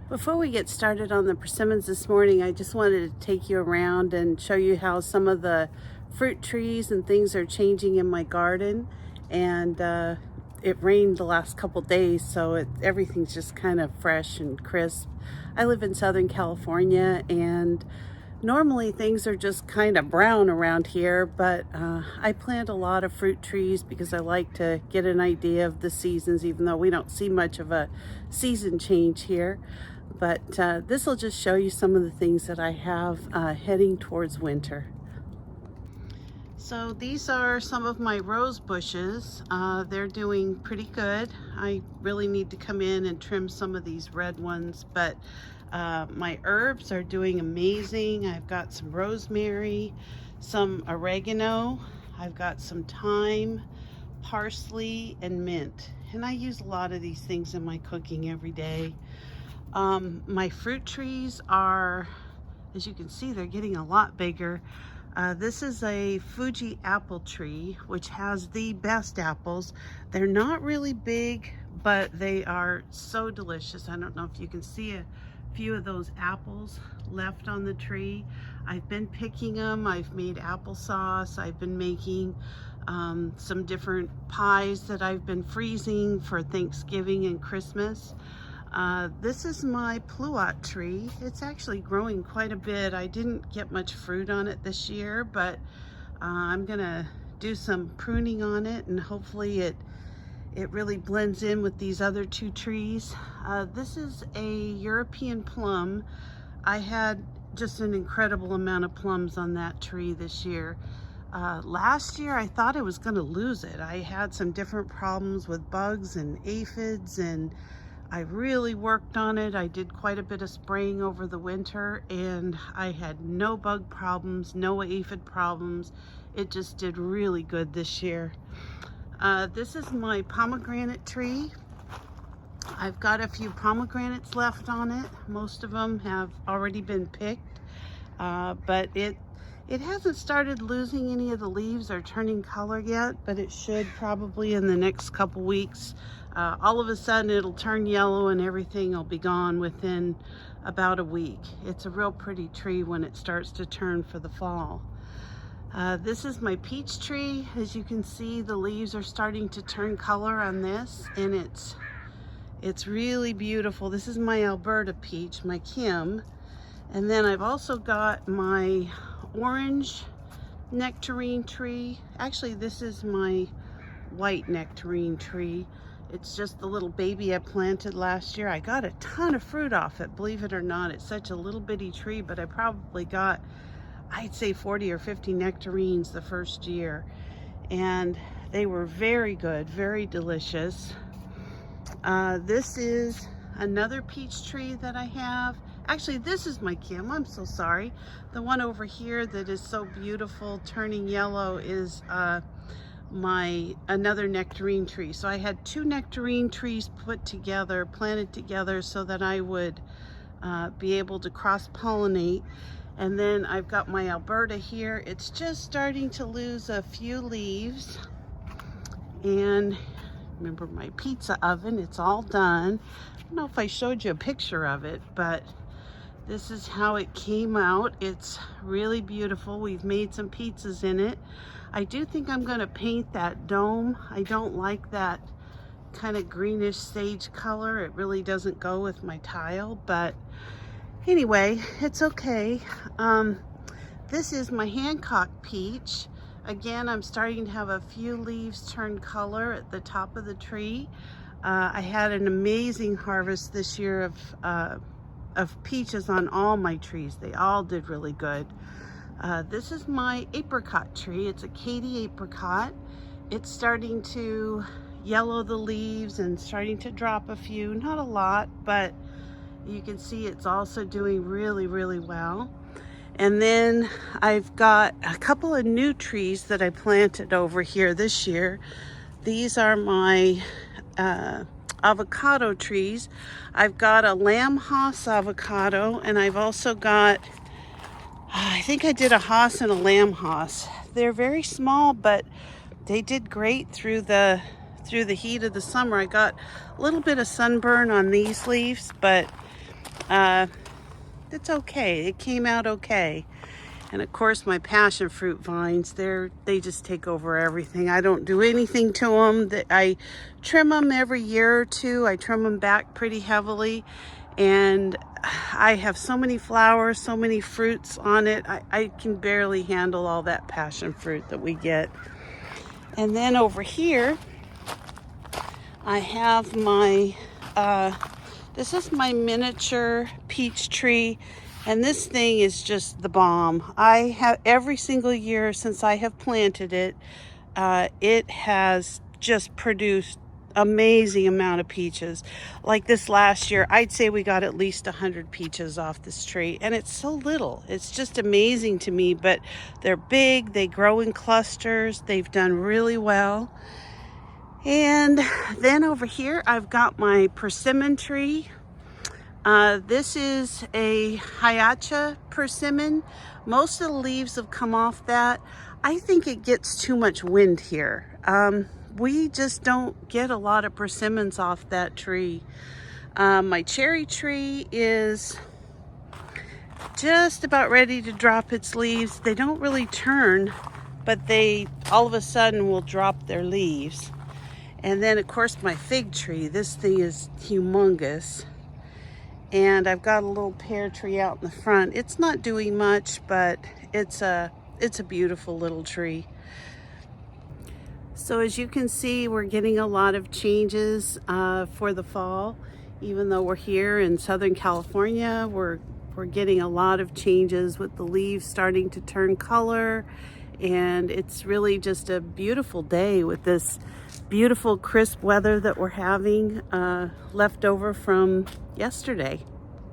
Before we get started on the persimmons this morning, I just wanted to take you around and show you how some of the fruit trees and things are changing in my garden. And it rained the last couple days, so everything's just kind of fresh and crisp. I live in Southern California, and normally things are just kind of brown around here, but I plant a lot of fruit trees because I like to get an idea of the seasons, even though we don't see much of a season change here. But this will just show you some of the things that I have heading towards winter. So these are some of my rose bushes. They're doing pretty good. I really need to come in and trim some of these red ones, but my herbs are doing amazing. I've got some rosemary, some oregano, I've got some thyme, parsley, and mint. And I use a lot of these things in my cooking every day. My fruit trees are, as you can see, they're getting a lot bigger. This is a Fuji apple tree, which has the best apples. They're not really big, but they are so delicious. I don't know if you can see a few of those apples left on the tree. I've been picking them. I've made applesauce. I've been making some different pies that I've been freezing for Thanksgiving and Christmas. This is my pluot tree. It's actually growing quite a bit. I didn't get much fruit on it this year, but I'm gonna do some pruning on it, and hopefully it really blends in with these other two trees. This is a European plum. I had just an incredible amount of plums on that tree this year. Last year I thought I was gonna lose it. I had some different problems with bugs and aphids, and I really worked on it. I did quite a bit of spraying over the winter, and I had no bug problems, no aphid problems. It just did really good this year. This is my pomegranate tree. I've got a few pomegranates left on it. Most of them have already been picked, but it hasn't started losing any of the leaves or turning color yet, but it should probably in the next couple weeks. All of a sudden it'll turn yellow and everything will be gone within about a week. It's a real pretty tree when it starts to turn for the fall. This is my peach tree. As you can see, the leaves are starting to turn color on this, and it's really beautiful. This is my Alberta peach, my Kim. And then I've also got my orange nectarine tree. Actually, this is my white nectarine tree. It's just the little baby I planted last year. I got a ton of fruit off it, believe it or not. It's such a little bitty tree, but I probably got, I'd say 40 or 50 nectarines the first year. And they were very good, very delicious. This is another peach tree that I have. Actually, this is my Kim, I'm so sorry. The one over here that is so beautiful, turning yellow, is another nectarine tree. So I had two nectarine trees planted together so that I would be able to cross-pollinate. And then I've got my Alberta here. It's just starting to lose a few leaves. And remember my pizza oven, it's all done. I don't know if I showed you a picture of it, but this is how it came out. It's really beautiful. We've made some pizzas in it. I do think I'm gonna paint that dome. I don't like that kind of greenish sage color. It really doesn't go with my tile, but anyway, it's okay. This is my Hancock peach. Again, I'm starting to have a few leaves turn color at the top of the tree. I had an amazing harvest this year of peaches on all my trees. They all did really good. This is my apricot tree. It's a Katy apricot. It's starting to yellow the leaves and starting to drop a few, not a lot, but you can see it's also doing really, really well. And then I've got a couple of new trees that I planted over here this year. These are my avocado trees. I've got a Lamb Haas avocado, and I've also got, I think I did a Haas and a Lamb Haas. They're very small, but they did great through the heat of the summer. I got a little bit of sunburn on these leaves, but it's okay. It came out okay. And of course my passion fruit vines, they just take over everything. I don't do anything to them. I trim them every year or two. I trim them back pretty heavily. And I have so many flowers, so many fruits on it. I can barely handle all that passion fruit that we get. And then over here, I have my, this is my miniature peach tree. And this thing is just the bomb. I have every single year since I have planted it, it has just produced amazing amount of peaches. Like this last year, I'd say we got at least 100 peaches off this tree, and it's so little. It's just amazing to me, but they're big, they grow in clusters, they've done really well. And then over here, I've got my persimmon tree. This is a Hiacha persimmon. Most of the leaves have come off that. I think it gets too much wind here. We just don't get a lot of persimmons off that tree. My cherry tree is just about ready to drop its leaves. They don't really turn, but they all of a sudden will drop their leaves. And then of course my fig tree, this thing is humongous. And I've got a little pear tree out in the front. It's not doing much, but it's a beautiful little tree. So as you can see, we're getting a lot of changes for the fall. Even though we're here in Southern California, we're getting a lot of changes with the leaves starting to turn color. And it's really just a beautiful day with this beautiful crisp weather that we're having left over from yesterday.